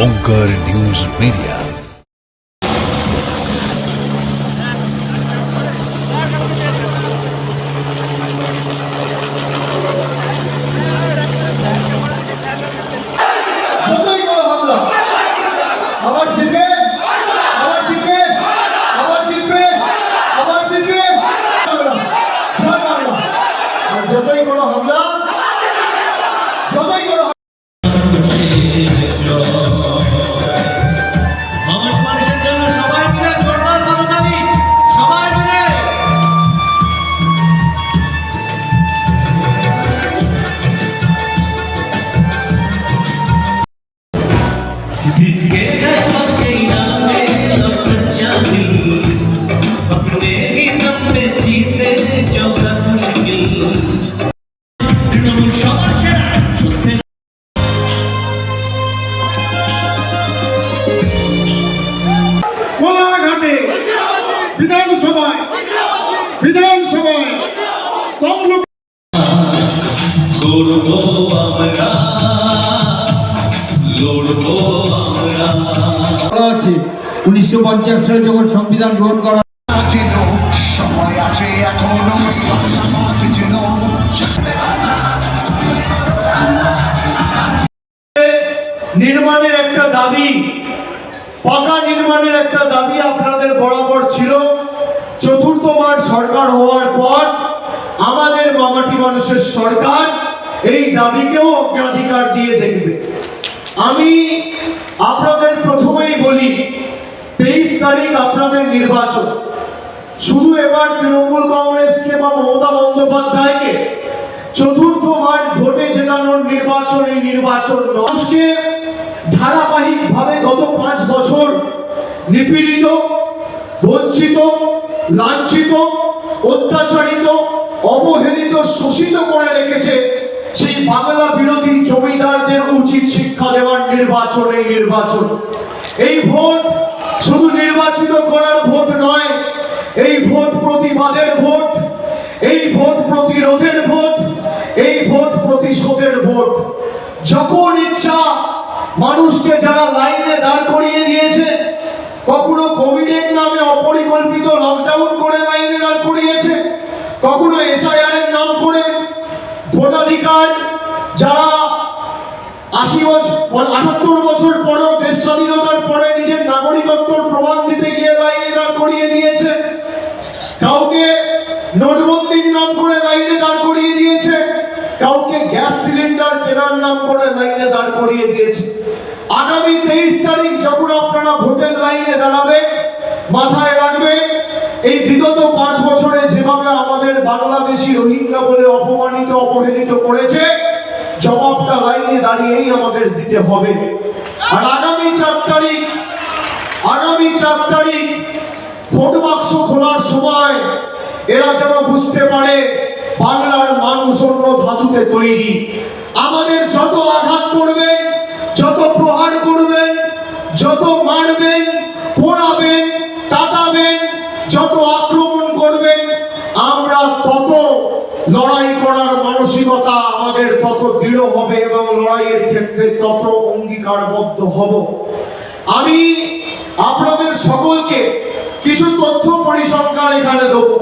ओंकार news media. যতই কোনো হামলা যতই কোনো আমার মানুষের জন্য সবাই মিলে জোরদার করতালি, সবাই মিলে जिसके दम के नामे लब सच्चा दिल अपने ही दम पे जीते जो कर मुश्किल तृणमूल সবার সেরা সত্যের কোলাঘাটে বিধানসভায় তমলুক লড়বো আমরা লড়বো আমরা আছে 1950 সালে যখন সংবিধান গ্রহণ করা সময় আছে এখনো নির্মাণের একটা দাবি, পাকা নির্মাণের একটা দাবি আপনাদের বরাবর ছিল। চতুর্থবার সরকার হওয়ার পর আমাদের মামাটি মানুষের সরকার এই দাবিকেও অগ্রাধিকার দিয়ে দেখবে। আমি আপনাদের প্রথমেই বলি, 23 তারিখ আপনাদের নির্বাচন। শুধু এবার তৃণমূল কংগ্রেসকে বা মমতা বন্দ্যোপাধ্যায়কে চতুর্থবার ভোটে জেতানোর নির্বাচন এই নির্বাচন মানুষকে ধারাবাহিকভাবে গত 5 বছর নিপীড়িত, বঞ্চিত, লাঞ্ছিত, অত্যাচারিত, অবহেলিত, শোষিত করে রেখেছে। সেই বাংলা বিরোধী জমিদারদের উচিত শিক্ষা দেওয়ার নির্বাচন এই নির্বাচন। এই ভোট শুধু নির্বাচিত করার ভোট নয়, এই ভোট প্রতিবাদের ভোট, এই ভোট প্রতিরোধের ভোট, এই ভোট প্রতিশোধের ভোট। যখন ইচ্ছা মানুষকে যারা লাইনে দাঁড় করিয়ে দিয়েছে, কখনো কোভিডের নামে অপরিকল্পিত লকডাউন করে লাইনে দাঁড় করিয়েছে, কখনো এসআইআর এর নাম করে ভোটাধিকার যারা 78 বছর পরেও দেশ স্বাধীনতার পরে নিজের নাগরিকত্বর প্রমাণ দিতে গিয়ে লাইনে দাঁড় করিয়ে দিয়েছে, কাউকে নোটবন্দির নাম করে লাইনে দাঁড় করিয়ে দিয়েছে, কাউকে গ্যাস সিলিন্ডার কেনার নাম করে লাইনে দাঁড় করিয়ে দিয়েছে। আগামী 23 তারিখ যখন আপনারা ভোটের লাইনে দাঁড়াবেন, মাথায় রাখবেন এই বিগত 5 বছরে যেভাবে আমাদের বাংলাদেশি রোহিঙ্গা বলে অপমানিত, অবহেলিত করেছে, জবাবটা লাইনে দাঁড়িয়েই আমাদের দিতে হবে। আর আগামী 4 তারিখ ভোট বাক্স খোলার সময় এরা যেন বুঝতে পারে বাংলার মানুষ অন্য ধাতুতে তৈরি। আমাদের যত আঘাত করবেন, যত প্রহার করবেন, যত মারবেন, পোড়াবেন, কাটাবেন, যত আক্রমণ করবেন, আমরা তত লড়াই করার মানসিকতা আমাদের তত দৃঢ় হবে এবং লড়াইয়ের ক্ষেত্রে তত অঙ্গীকারবদ্ধ হব। আমি আপনাদের সকলকে কিছু তথ্য পরিসংখ্যান এখানে দেবো।